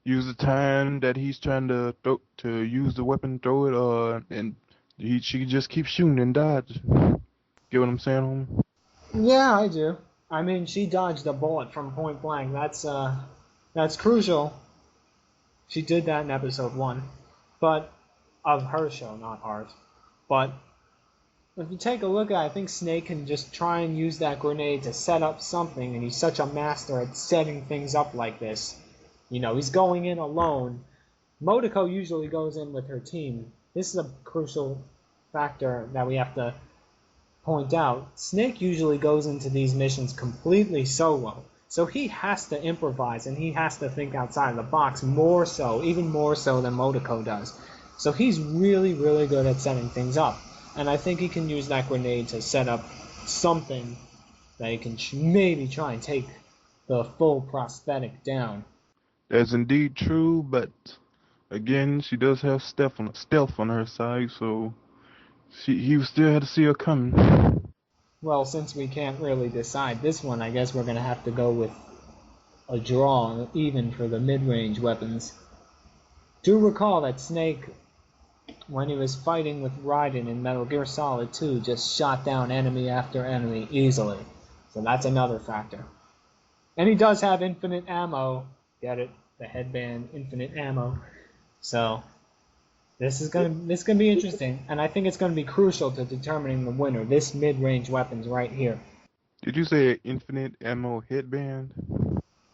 use the time that he's trying to use the weapon, throw it, and she just keeps shooting and dodge. Get what I'm saying, homie? Yeah, I do. I mean, she dodged a bullet from point blank. That's crucial. She did that in episode 1, but of her show, not ours. But if you take a look at it, I think Snake can just try and use that grenade to set up something, and he's such a master at setting things up like this. You know, he's going in alone. Motoko usually goes in with her team. This is a crucial factor that we have to point out. Snake usually goes into these missions completely solo. So he has to improvise and he has to think outside of the box more so, even more so than Motoko does. So he's really, really good at setting things up. And I think he can use that grenade to set up something that he can maybe try and take the full prosthetic down. That's indeed true, but again, she does have stealth on her side, so he still had to see her coming. Well, since we can't really decide this one, I guess we're going to have to go with a draw, even for the mid-range weapons. Do recall that Snake, when he was fighting with Raiden in Metal Gear Solid 2, just shot down enemy after enemy easily. So that's another factor. And he does have infinite ammo. Get it? The headband, infinite ammo. So this is gonna be interesting, and I think it's gonna be crucial to determining the winner. This mid-range weapons right here. Did you say infinite ammo headband?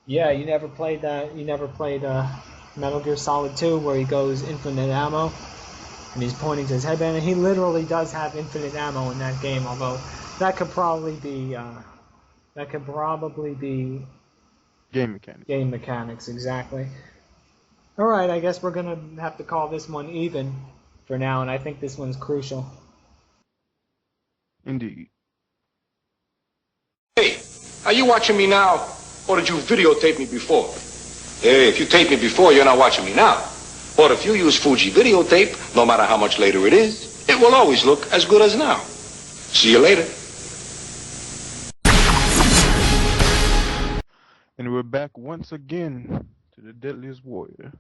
Yeah, you never played that. You never played Metal Gear Solid 2, where he goes infinite ammo, and he's pointing to his headband, and he literally does have infinite ammo in that game. Although that could probably be Game mechanic. Game mechanics, exactly. Alright, I guess we're going to have to call this one even for now, and I think this one's crucial. Indeed. Hey, are you watching me now, or did you videotape me before? Hey, if you taped me before, you're not watching me now. But if you use Fuji videotape, no matter how much later it is, it will always look as good as now. See you later. And we're back once again to the Deadliest Warrior.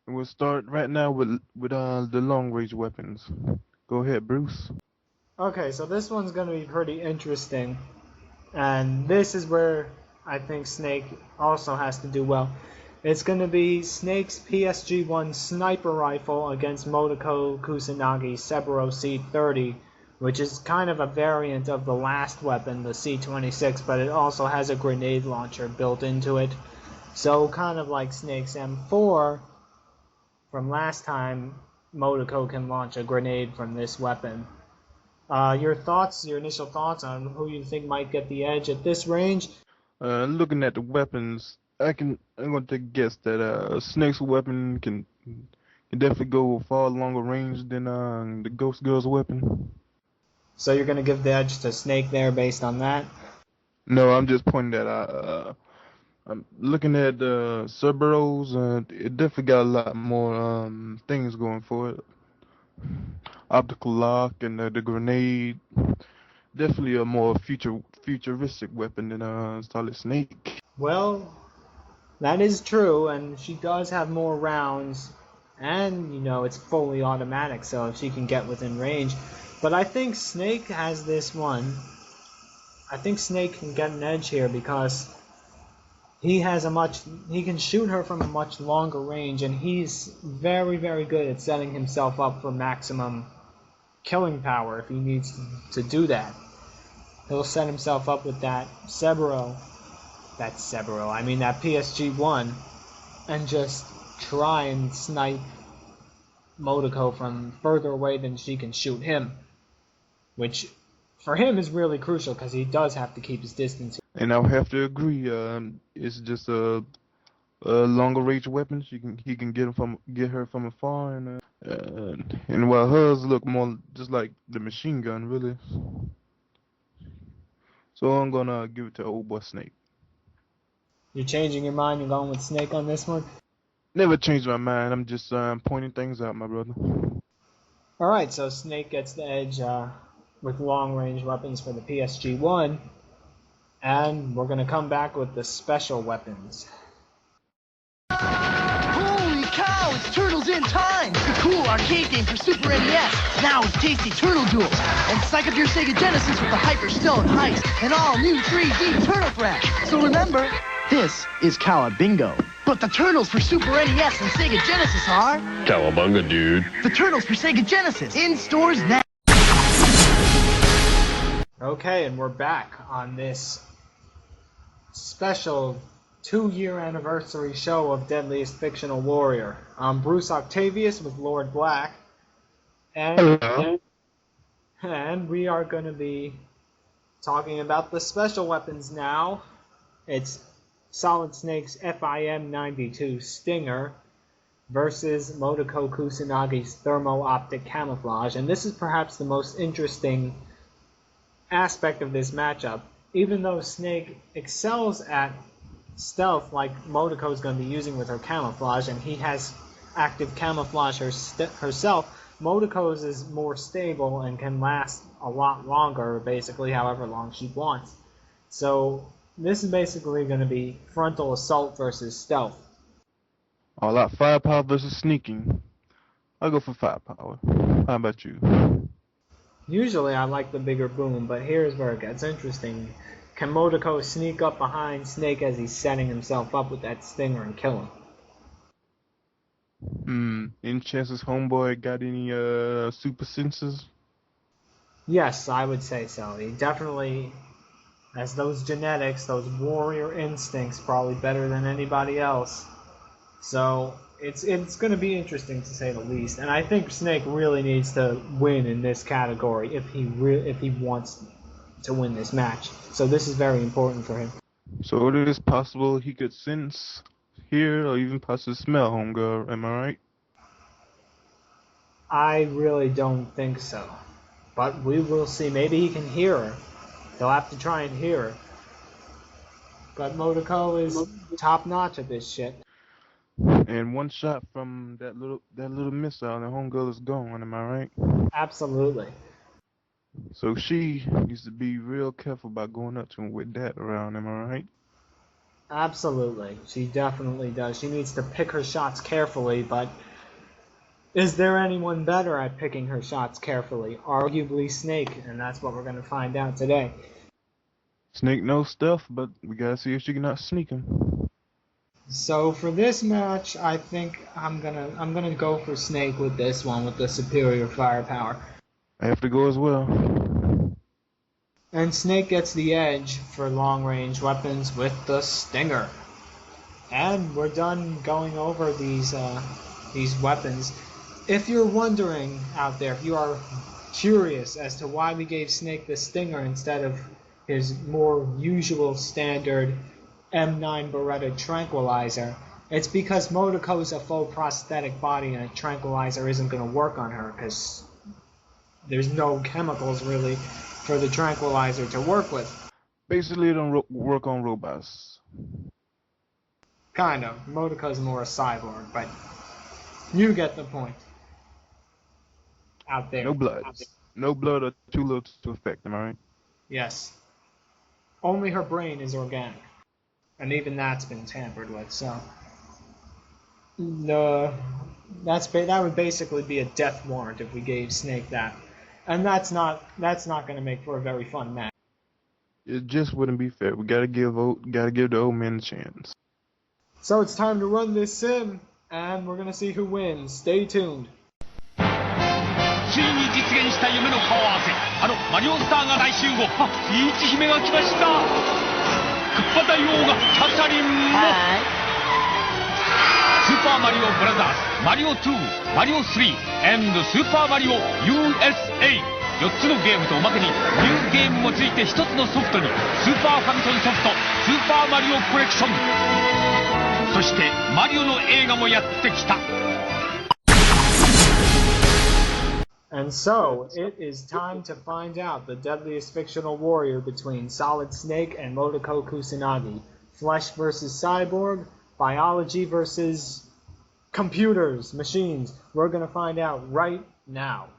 And we'll start right now with the long range weapons. Go ahead, Bruce. Okay, so this one's going to be pretty interesting. And this is where I think Snake also has to do well. It's going to be Snake's PSG-1 sniper rifle against Motoko Kusanagi's Sebero C-30, which is kind of a variant of the last weapon, the C-26, but it also has a grenade launcher built into it. So kind of like Snake's M4, from last time, Motoko can launch a grenade from this weapon. Your initial thoughts on who you think might get the edge at this range? Looking at the weapons, I'm going to guess that Snake's weapon can definitely go far longer range than the Ghost Girl's weapon. So you're going to give the edge to Snake there based on that? No, I'm just pointing that out. I'm looking at Cerberos, it definitely got a lot more things going for it. Optical lock and the grenade. Definitely a more futuristic weapon than Solid Snake. Well, that is true, and she does have more rounds, and, it's fully automatic, so if she can get within range. But I think Snake has this one. I think Snake can get an edge here because he can shoot her from a much longer range, and he's very, very good at setting himself up for maximum killing power if he needs to do that. He'll set himself up with that that PSG-1, and just try and snipe Motoko from further away than she can shoot him, which for him is really crucial because he does have to keep his distance. And I'll have to agree. It's just a longer range weapon. He can get her from afar, and while hers look more just like the machine gun, really. So I'm gonna give it to old boy Snake. You're changing your mind. You're going with Snake on this one. Never changed my mind. I'm just pointing things out, my brother. All right, so Snake gets the edge with long-range weapons for the PSG-1, and we're going to come back with the special weapons. in Time, the cool arcade game for Super NES, now with tasty Turtle Duels. And psych up your Sega Genesis with the Hyper Stone Heist and all new 3D Turtle Thrash. So remember, this is Cowabingo. But the Turtles for Super NES and Sega Genesis are... Cowabunga, dude. The Turtles for Sega Genesis, in stores now. Okay, and we're back on this special 2-year anniversary show of Deadliest Fictional Warrior. I'm Bruce Octavius with Lord Black, and we are going to be talking about the special weapons now. It's Solid Snake's FIM-92 Stinger versus Motoko Kusanagi's Thermo-Optic Camouflage, and this is perhaps the most interesting aspect of this matchup. Even though Snake excels at stealth like Motoko is going to be using with her camouflage, and he has active camouflage herself, Motoko's is more stable and can last a lot longer, basically however long she wants. So this is basically going to be frontal assault versus stealth. All out firepower versus sneaking. I'll go for firepower. How about you? Usually I like the bigger boom, but here's where it gets interesting. Can Motoko sneak up behind Snake as he's setting himself up with that stinger and kill him? Any chances homeboy got any super senses? Yes, I would say so. He definitely has those genetics, those warrior instincts, probably better than anybody else. So it's going to be interesting to say the least. And I think Snake really needs to win in this category if he wants to win this match. So this is very important for him. So it is possible he could sense, hear, or even possibly smell homegirl, am I right? I really don't think so. But we will see. Maybe he can hear her. He'll have to try and hear her. But Motoko is top notch at this shit. And one shot from that little missile and the homegirl is gone, am I right? Absolutely. So she needs to be real careful about going up to him with that around, am I right? Absolutely. She definitely does. She needs to pick her shots carefully, but is there anyone better at picking her shots carefully? Arguably Snake, and that's what we're going to find out today. Snake knows stealth, but we gotta see if she can out sneak him. So for this match, I think I'm gonna go for Snake with this one, with the superior firepower. I have to go as well. And Snake gets the edge for long-range weapons with the Stinger. And we're done going over these weapons. If you're wondering out there, if you are curious as to why we gave Snake the Stinger instead of his more usual standard M9 Beretta tranquilizer, it's because Motoko's a faux prosthetic body and a tranquilizer isn't going to work on her because there's no chemicals really for the tranquilizer to work with. Basically, it don't work on robots. Kind of. Motoko's more a cyborg, but you get the point. Out there. No blood. No blood or too little to affect, am I right? Yes. Only her brain is organic. And even that's been tampered with, so that would basically be a death warrant if we gave Snake that. And that's not going to make for a very fun match. It just wouldn't be fair. We gotta give the old man a chance. So it's time to run this sim, and we're gonna see who wins. Stay tuned. ついに実現した夢の顔合わせ、あのマリオスターが大集合。あ、ピーチ姫が来ました。クッパ大王がキャサリンも。スーパーマリオブラザーズ、マリオ2、マリオ3、and スーパーマリオ USA。4つのゲームとおまけにニューゲームもついて1つのソフトにスーパーファミコンソフトスーパーマリオコレクション、そしてマリオの映画もやってきた。 And so, it is time to find out the deadliest fictional warrior between Solid Snake and Motoko Kusanagi. Flesh versus cyborg, biology versus computers, machines. We're going to find out right now.